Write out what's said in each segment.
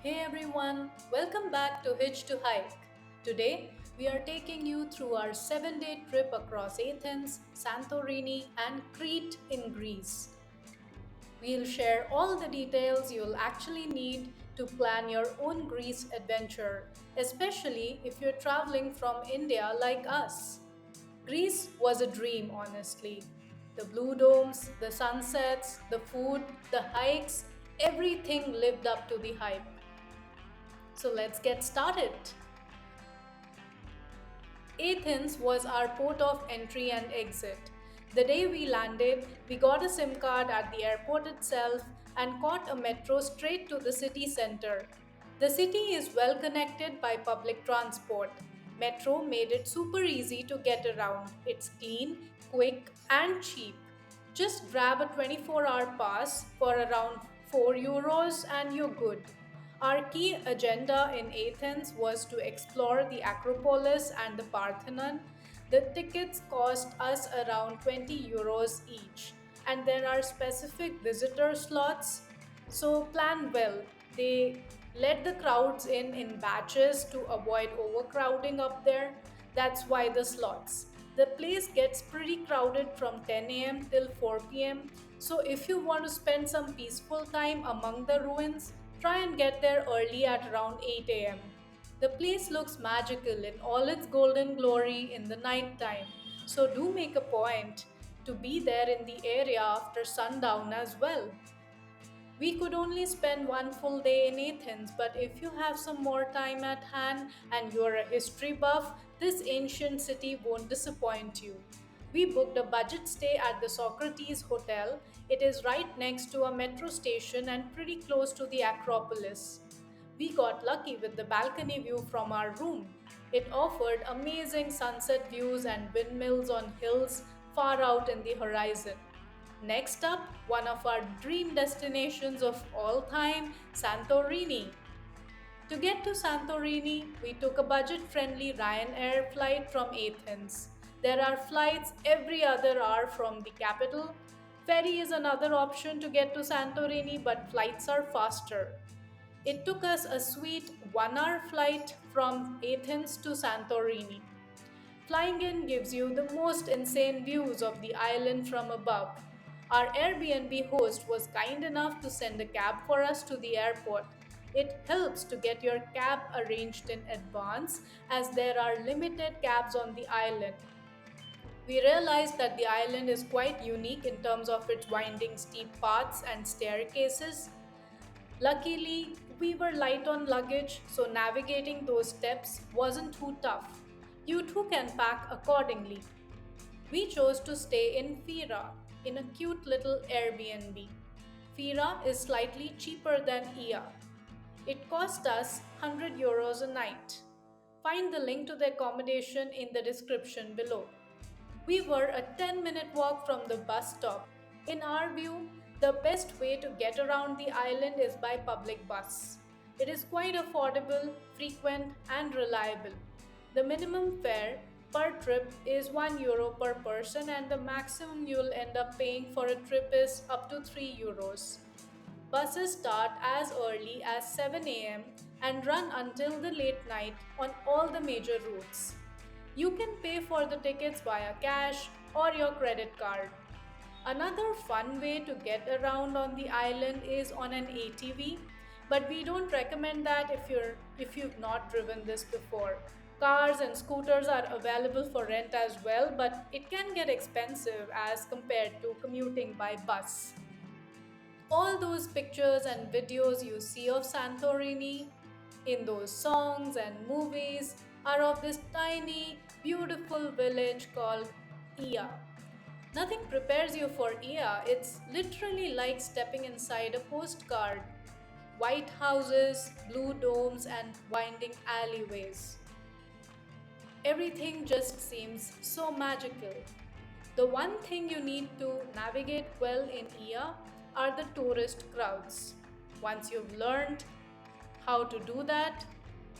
Hey everyone, welcome back to Hitch to Hike. Today, we are taking you through our 7 day trip across Athens, Santorini, and Crete in Greece. We'll share all the details you'll actually need to plan your own Greece adventure, especially if you're traveling from India like us. Greece was a dream, honestly. The blue domes, the sunsets, the food, the hikes, everything lived up to the hype. So let's get started. Athens was our port of entry and exit. The day we landed, we got a SIM card at the airport itself and caught a metro straight to the city center. The city is well connected by public transport. Metro made it super easy to get around. It's clean, quick, and cheap. Just grab a 24-hour pass for around 4 euros and you're good. Our key agenda in Athens was to explore the Acropolis and the Parthenon. The tickets cost us around 20 euros each, and there are specific visitor slots, so plan well. They let the crowds in batches to avoid overcrowding up there. That's why the slots. The place gets pretty crowded from 10 a.m. till 4 p.m. So if you want to spend some peaceful time among the ruins, try and get there early at around 8 a.m. The place looks magical in all its golden glory in the night time, so do make a point to be there in the area after sundown as well. We could only spend one full day in Athens, but if you have some more time at hand and you're a history buff, this ancient city won't disappoint you. We booked a budget stay at the Socrates Hotel. It is right next to a metro station and pretty close to the Acropolis. We got lucky with the balcony view from our room. It offered amazing sunset views and windmills on hills far out in the horizon. Next up, one of our dream destinations of all time, Santorini. To get to Santorini, we took a budget friendly Ryanair flight from Athens. There are flights every other hour from the capital. Ferry is another option to get to Santorini, but flights are faster. It took us a sweet 1 hour flight from Athens to Santorini. Flying in gives you the most insane views of the island from above. Our Airbnb host was kind enough to send a cab for us to the airport. It helps to get your cab arranged in advance as there are limited cabs on the island. We realized that the island is quite unique in terms of its winding steep paths and staircases. Luckily, we were light on luggage, so navigating those steps wasn't too tough. You too can pack accordingly. We chose to stay in Fira, in a cute little Airbnb. Fira is slightly cheaper than Ia. It cost us 100 euros a night. Find the link to the accommodation in the description below. We were a 10-minute walk from the bus stop. In our view, the best way to get around the island is by public bus. It is quite affordable, frequent, and reliable. The minimum fare per trip is 1 euro per person, and the maximum you'll end up paying for a trip is up to 3 euros. Buses start as early as 7 a.m. and run until the late night on all the major routes. You can pay for the tickets via cash or your credit card. Another fun way to get around on the island is on an ATV, but we don't recommend that if you've not driven this before. Cars and scooters are available for rent as well, but it can get expensive as compared to commuting by bus. All those pictures and videos you see of Santorini in those songs and movies are of this tiny, beautiful village called Ia. Nothing prepares you for Ia, it's literally like stepping inside a postcard. White houses, blue domes, and winding alleyways. Everything just seems so magical. The one thing you need to navigate well in Ia are the tourist crowds. Once you've learned how to do that,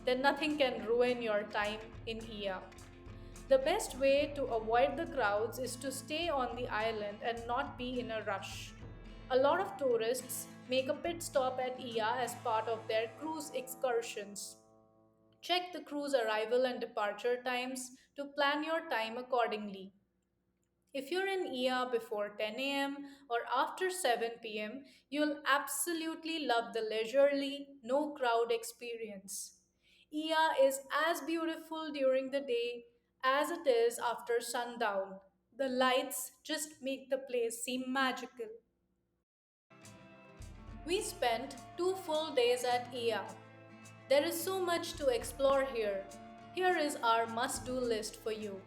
then nothing can ruin your time in Ia. The best way to avoid the crowds is to stay on the island and not be in a rush. A lot of tourists make a pit stop at Ia as part of their cruise excursions. Check the cruise arrival and departure times to plan your time accordingly. If you're in Ia before 10 a.m. or after 7 p.m., you'll absolutely love the leisurely, no crowd experience. Ia is as beautiful during the day as it is after sundown. The lights just make the place seem magical. We spent 2 full days at Ia. There is so much to explore here. Here is our must do list for you.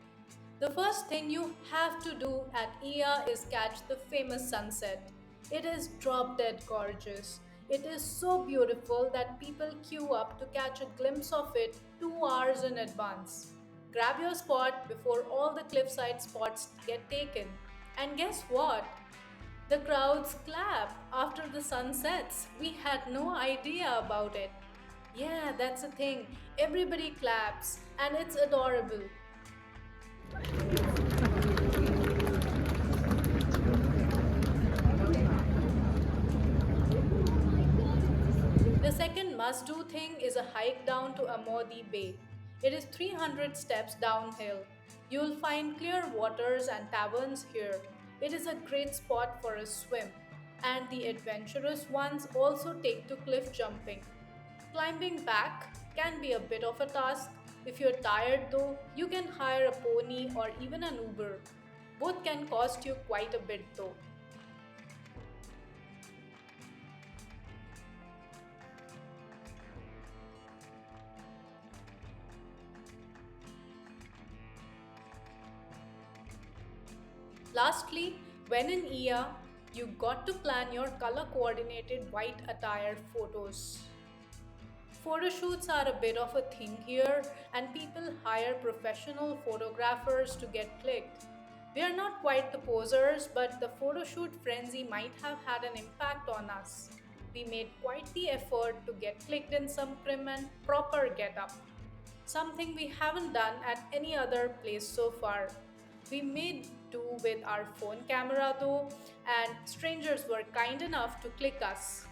The first thing you have to do at Ia is catch the famous sunset. It is drop dead gorgeous. It is so beautiful that people queue up to catch a glimpse of it 2 hours in advance. Grab your spot before all the cliffside spots get taken. And guess what? The crowds clap after the sun sets. We had no idea about it. Yeah, that's a thing. Everybody claps, and it's adorable. The second must do thing is a hike down to Amodi Bay. It is 300 steps downhill. You will find clear waters and taverns here. It is a great spot for a swim, and the adventurous ones also take to cliff jumping. Climbing back can be a bit of a task. If you're tired though, you can hire a pony or even an Uber. Both can cost you quite a bit though. Lastly, when in Ia, you got to plan your color coordinated white attire photos. Photo shoots are a bit of a thing here, and people hire professional photographers to get clicked. We are not quite the posers, but the photo shoot frenzy might have had an impact on us. We made quite the effort to get clicked in some prim and proper getup, something we haven't done at any other place so far. We made do with our phone camera though, and strangers were kind enough to click us.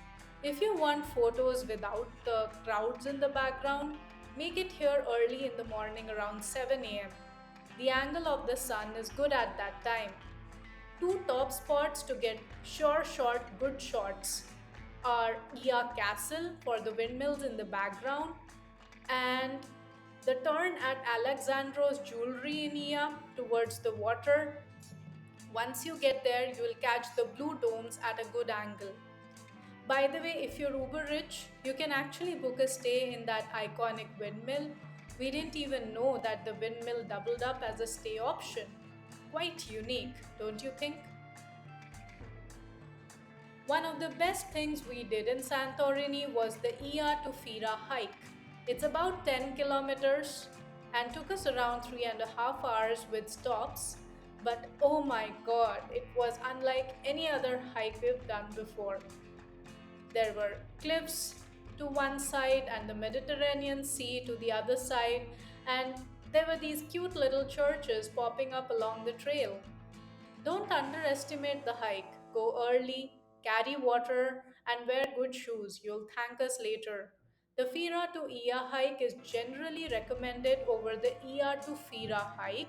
If you want photos without the crowds in the background, make it here early in the morning around 7 am. The angle of the sun is good at that time. Two top spots to get sure short good shots are Ia Castle for the windmills in the background and the turn at Alexandros Jewelry in Ia towards the water. Once you get there, you will catch the blue domes at a good angle. By the way, if you're uber rich, you can actually book a stay in that iconic windmill. We didn't even know that the windmill doubled up as a stay option. Quite unique, don't you think? One of the best things we did in Santorini was the Ia to Fira hike. It's about 10 kilometers and took us around 3.5 hours with stops. But oh my god, it was unlike any other hike we've done before. There were cliffs to one side and the Mediterranean Sea to the other side, and there were these cute little churches popping up along the trail. Don't underestimate the hike. Go early, carry water, and wear good shoes. You'll thank us later. The Fira to Ia hike is generally recommended over the Ia to Fira hike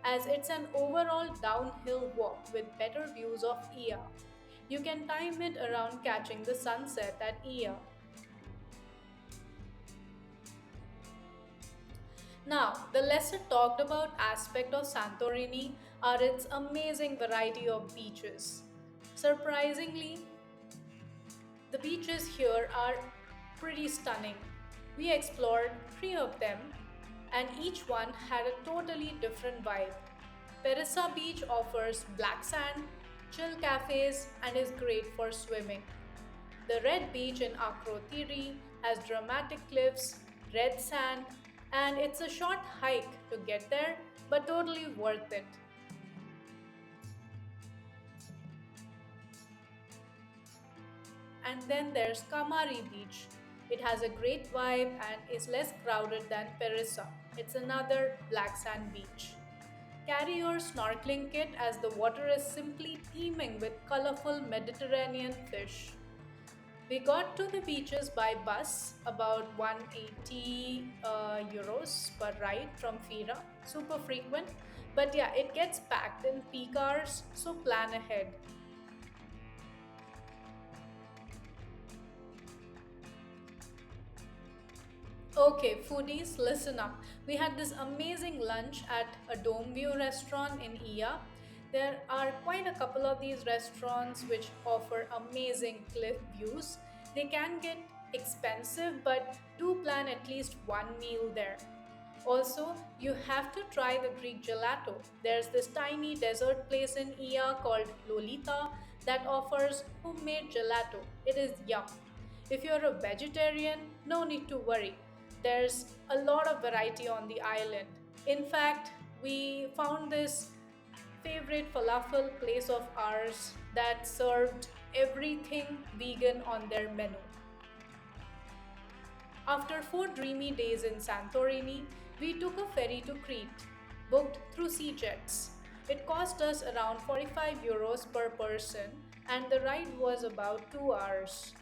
as it's an overall downhill walk with better views of Ia. You can time it around catching the sunset at Ia. Now, the lesser talked about aspect of Santorini are its amazing variety of beaches. Surprisingly, the beaches here are pretty stunning. We explored 3 of them, and each one had a totally different vibe. Perissa Beach offers black sand, chill cafes, and is great for swimming. The Red Beach in Akrotiri has dramatic cliffs, red sand, and it's a short hike to get there, but totally worth it. And then there's Kamari Beach. It has a great vibe and is less crowded than Perissa. It's another black sand beach. Carry your snorkeling kit as the water is simply teeming with colorful Mediterranean fish. We got to the beaches by bus, about 180 euros per ride from Fira, super frequent. But yeah, it gets packed in peak hours, so plan ahead. Okay, foodies, listen up. We had this amazing lunch at a Dome View restaurant in Ia. There are quite a couple of these restaurants which offer amazing cliff views. They can get expensive, but do plan at least one meal there. Also, you have to try the Greek gelato. There's this tiny dessert place in Ia called Lolita that offers homemade gelato. It is yum. If you're a vegetarian, no need to worry. There's a lot of variety on the island. In fact, we found this favorite falafel place of ours that served everything vegan on their menu. After 4 dreamy days in Santorini, we took a ferry to Crete, booked through Sea Jets. It cost us around 45 euros per person, and the ride was about 2 hours.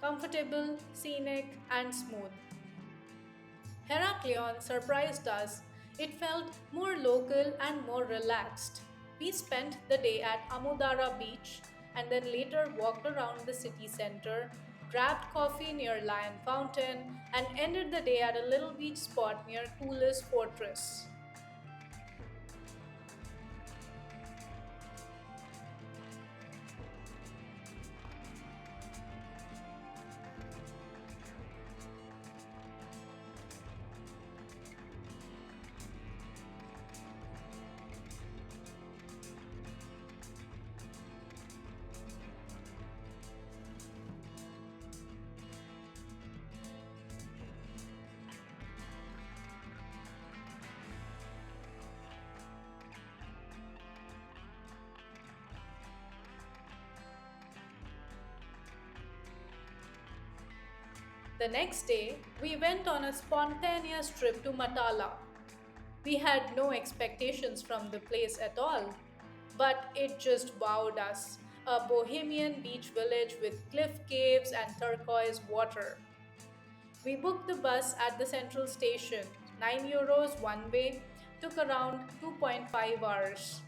Comfortable, scenic, and smooth. Heraklion surprised us. It felt more local and more relaxed. We spent the day at Amudara Beach and then later walked around the city center, grabbed coffee near Lion Fountain, and ended the day at a little beach spot near Koulis Fortress. The next day, we went on a spontaneous trip to Matala. We had no expectations from the place at all, but it just wowed us. A bohemian beach village with cliff caves and turquoise water. We booked the bus at the central station, 9 euros one way, took around 2.5 hours.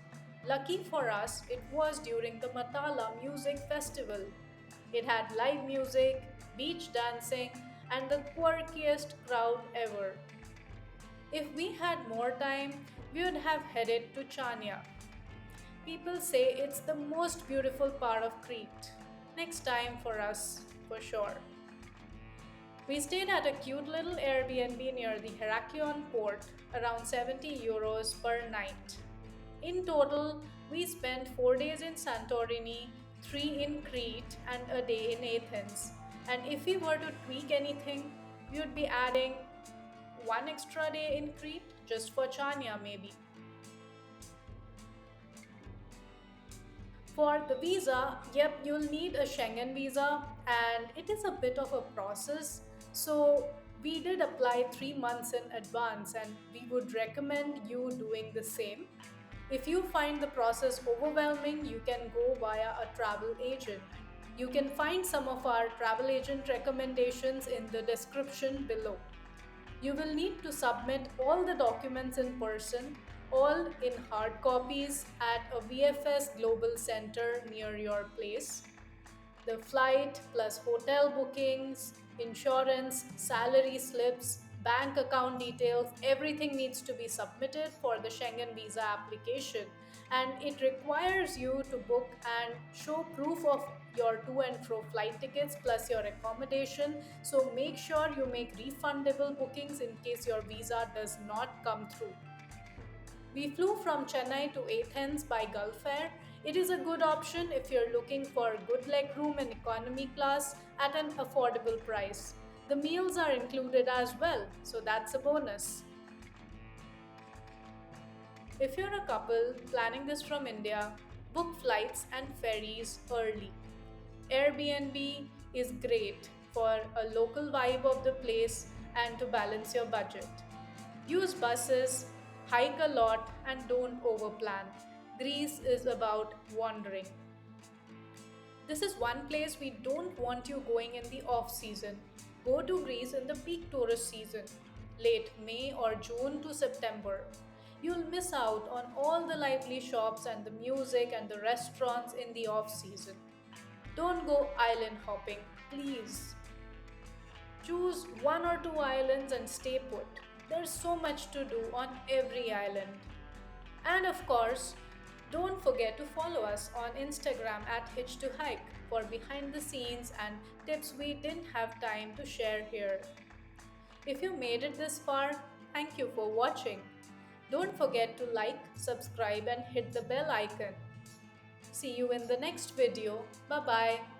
Lucky for us, it was during the Matala Music Festival. It had live music, beach dancing, and the quirkiest crowd ever. If we had more time, we would have headed to Chania. People say it's the most beautiful part of Crete. Next time for us, for sure. We stayed at a cute little Airbnb near the Heraklion port, around 70 euros per night. In total, we spent 4 days in Santorini, 3 in Crete, and a day in Athens. And if we were to tweak anything, we would be adding one extra day in Crete just for Chania, maybe. For the visa, yep, you'll need a Schengen visa, and it is a bit of a process. So, we did apply 3 months in advance, and we would recommend you doing the same. If you find the process overwhelming, you can go via a travel agent. You can find some of our travel agent recommendations in the description below. You will need to submit all the documents in person, all in hard copies at a VFS Global Center near your place. The flight plus hotel bookings, insurance, salary slips, bank account details, everything needs to be submitted for the Schengen visa application. And it requires you to book and show proof of your to and fro flight tickets plus your accommodation. So make sure you make refundable bookings in case your visa does not come through. We flew from Chennai to Athens by Gulf Air. It is a good option if you're looking for good leg room in economy class at an affordable price. The meals are included as well, so that's a bonus. If you're a couple planning this from India, book flights and ferries early. Airbnb is great for a local vibe of the place and to balance your budget. Use buses, hike a lot, and don't overplan. Greece is about wandering. This is one place we don't want you going in the off season. Go to Greece in the peak tourist season, late May or June to September. You'll miss out on all the lively shops and the music and the restaurants in the off season. Don't go island hopping, please. Choose one or two islands and stay put. There's so much to do on every island. And of course, don't forget to follow us on Instagram at Hitch to Hike for behind the scenes and tips we didn't have time to share here. If you made it this far, thank you for watching. Don't forget to like, subscribe, and hit the bell icon. See you in the next video. Bye bye.